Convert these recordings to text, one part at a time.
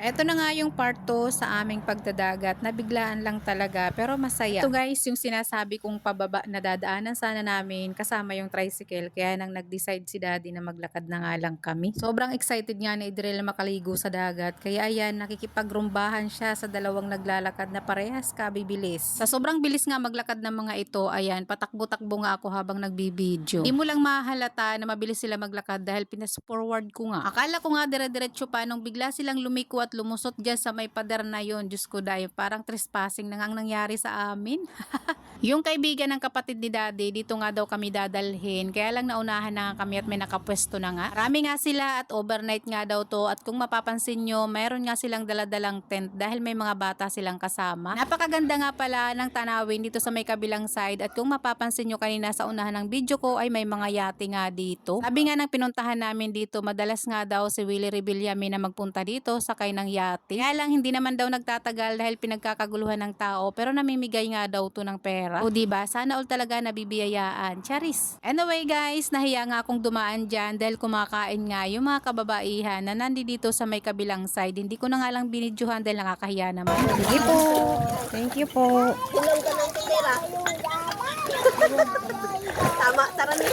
Eto na nga yung part 2 sa aming pagdadagat. Nabiglaan lang talaga pero masaya. Ito guys, yung sinasabi kong pababa na dadaanan sana namin kasama yung tricycle. Kaya nang nag-decide si daddy na maglakad na nga lang kami. Sobrang excited nga ni Idrel na makaligo sa dagat. Kaya ayan, nakikipagrumbahan siya sa dalawang naglalakad na parehas kabibilis. Sa sobrang bilis nga maglakad ng mga ito, ayan, patakbo-takbo nga ako habang nagbibideo. Di mo lang mahalata na mabilis sila maglakad dahil pinas-forward ko nga. Akala ko nga dire-diretso pa nung bigla silang lumiko at lumusot dyan sa may pader na yon. Diyos ko dahil parang trespassing na nga ang nangyari sa amin. Yung kaibigan ng kapatid ni daddy, dito nga daw kami dadalhin. Kaya lang naunahan na nga kami at may nakapwesto na nga. Marami nga sila at overnight nga daw to. At kung mapapansin nyo, mayroon nga silang daladalang tent dahil may mga bata silang kasama. Napakaganda nga pala ng tanawin dito sa may kabilang side. At kung mapapansin nyo kanina sa unahan ng video ko ay may mga yate nga dito. Sabi nga ng pinuntahan namin dito, madalas nga daw si Willie Rebillame na magpunta dito sakay ng yate. Kaya lang hindi naman daw nagtatagal dahil pinagkakaguluhan ng tao pero namimigay nga daw to ng pera. O diba, sana all talaga nabibiyayaan. Charis. Anyway guys, nahiya nga akong dumaan dyan dahil kumakain nga yung mga kababaihan na nandito sa may kabilang side. Hindi ko na nga lang binidyohan dahil nakakahiya naman. Sige po. Thank you po. Ilang ka ng tindera. Tama, tara ni.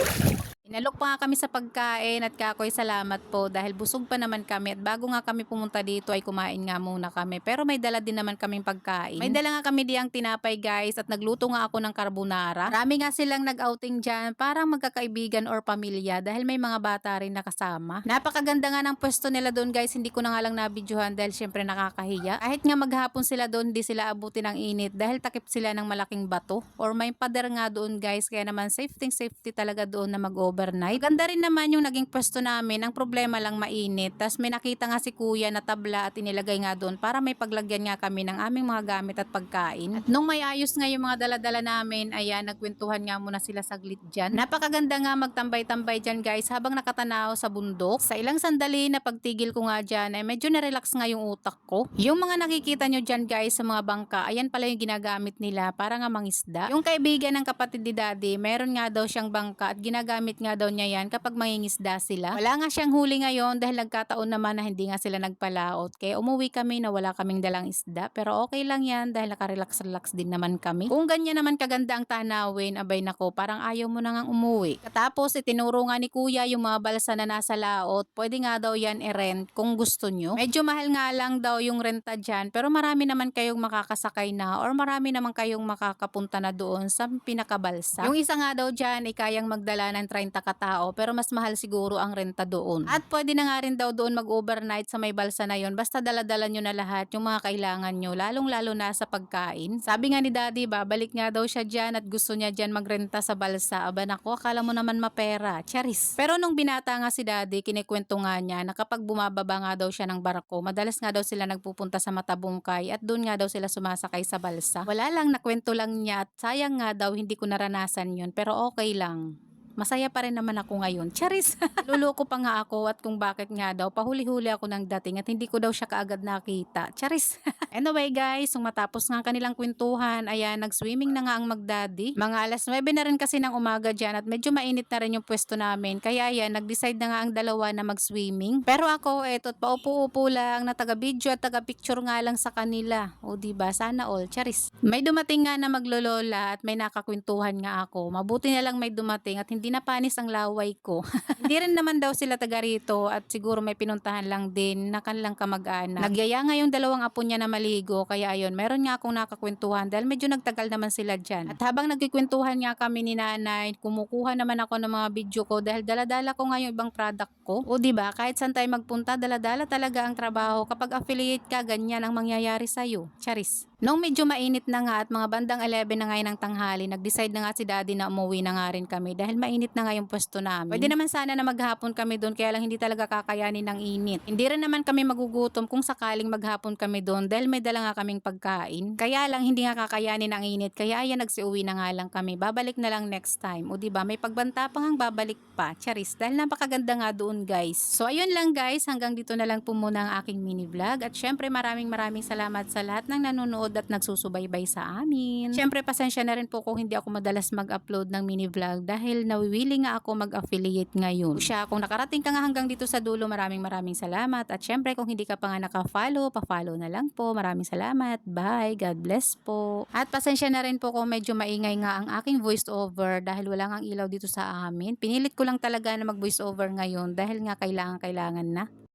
Inalok pa nga kami sa pagkain at kakoy salamat po dahil busog pa naman kami at bago nga kami pumunta dito ay kumain nga muna kami pero may dala din naman kaming pagkain. May dala nga kami diyang tinapay guys at nagluto nga ako ng carbonara. Marami nga silang nag-outing dyan parang magkakaibigan or pamilya dahil may mga bata rin nakasama. Napakaganda nga ng pwesto nila doon guys, hindi ko na nga lang nabidyohan dahil syempre nakakahiya. Kahit nga maghapon sila doon hindi sila abuti ng init dahil takip sila ng malaking bato or may pader nga doon guys kaya naman safety talaga doon na mag-overnight. Ganda rin naman yung naging pwesto namin. Ang problema lang mainit. Tas may nakita nga si kuya na tabla at inilagay nga doon para may paglagyan nga kami ng aming mga gamit at pagkain. At nung may ayos nga yung mga daladala namin, ayan, nagkwentuhan nga muna sila saglit dyan. Napakaganda nga magtambay-tambay dyan guys habang nakatanaw sa bundok. Sa ilang sandali na pagtigil ko nga dyan ay medyo na-relax nga yung utak ko. Yung mga nakikita nyo dyan guys sa mga bangka, ayan pala yung ginagamit nila para nga mangisda. Yung kaibigan ng kapatid ni daddy, meron nga daw siyang bangka at ginagamit nga daw niya yan kapag mangingisda sila. Wala nga siyang huli ngayon dahil nagkataon naman na hindi nga sila nagpalaot. Kaya umuwi kami na wala kaming dalang isda. Pero okay lang yan dahil nakarelax-relax din naman kami. Kung ganyan naman kaganda ang tanawin, abay nako, parang ayaw mo na nga umuwi. Katapos itinuro nga ni kuya yung mga balsa na nasa laot. Pwede nga daw yan i-rent kung gusto nyo. Medyo mahal nga lang daw yung renta dyan pero marami naman kayong makakasakay na or marami naman kayong makakapunta na doon sa pinakabalsa. Yung isa nga daw dyan ay kayang magdala ng 30 katao pero mas mahal siguro ang renta doon. At pwede na nga rin daw doon mag-overnight sa may balsa na yon basta dala-dala nyo na lahat yung mga kailangan nyo lalong-lalo na sa pagkain. Sabi nga ni daddy babalik nga daw siya dyan at gusto niya dyan magrenta sa balsa. Aba nako, akala mo naman mapera. Charis. Pero nung binata nga si daddy, kinikwento nga niya na kapag bumababa nga daw siya ng barko, madalas nga daw sila nagpupunta sa Matabungkay at doon nga daw sila sumasakay sa balsa. Wala lang, nakwento lang niya at sayang nga daw hindi ko naranasan yun pero okay lang. Masaya pa rin naman ako ngayon. Charis! Luloko pa nga ako at kung bakit nga daw, pahuli-huli ako ng dating at hindi ko daw siya kaagad nakita. Charis! Anyway guys, kung matapos nga kanilang kwentuhan, ayan, nag-swimming na nga ang magdaddy. Mga alas 9 na rin kasi ng umaga dyan at medyo mainit na rin yung pwesto namin. Kaya ayan, nag-decide na nga ang dalawa na mag-swimming. Pero ako, eto't paupo-upo lang na taga-video at taga-picture nga lang sa kanila. O diba, sana all. Charis! May dumating nga na maglolola at may nakakwentuhan nga ako. Mabuti na lang may dumating at hindi napanis ang laway ko. Hindi rin naman daw sila taga rito at siguro may pinuntahan lang din na kanilang kamag-anak. Nagyaya nga yung dalawang apo niya na maligo kaya ayun, meron nga akong nakakwentuhan dahil medyo nagtagal naman sila dyan. At habang nagkikwentuhan nga kami ni nanay, kumukuha naman ako ng mga video ko dahil daladala ko nga yung ibang product ko. O diba, kahit saan tayo magpunta, daladala talaga ang trabaho. Kapag affiliate ka, ganyan ang mangyayari sa'yo. Charis. Nung medyo mainit na nga at mga bandang 11 na ngayon ng tanghali, nag-decide na nga si daddy na umuwi na nga rin kami dahil mainit na nga yung pwesto namin. Pwede naman sana na maghapon kami doon kaya lang hindi talaga kakayanin ng init. Hindi rin naman kami magugutom kung sakaling maghapon kami doon dahil may dala nga kaming pagkain. Kaya lang hindi nga kakayanin ng init kaya ayan nagsiuwi na nga lang kami. Babalik na lang next time. O diba may pagbanta pa ngang babalik pa. Charis, dahil napakaganda nga doon guys. So ayun lang guys, hanggang dito na lang po muna ang aking mini vlog at syempre maraming salamat sa lahat ng nanonood nanonood at nagsusubaybay sa amin. Syempre pasensya na rin po kung hindi ako madalas mag-upload ng mini vlog dahil nawiwili nga ako mag-affiliate ngayon. Siya, kung nakarating ka nga hanggang dito sa dulo, maraming salamat. At syempre kung hindi ka pa nga naka-follow, pa-follow na lang po. Maraming salamat. Bye. God bless po. At pasensya na rin po kung medyo maingay nga ang aking voice over dahil wala nga ilaw dito sa amin. Pinilit ko lang talaga na mag voice over ngayon dahil nga kailangan na.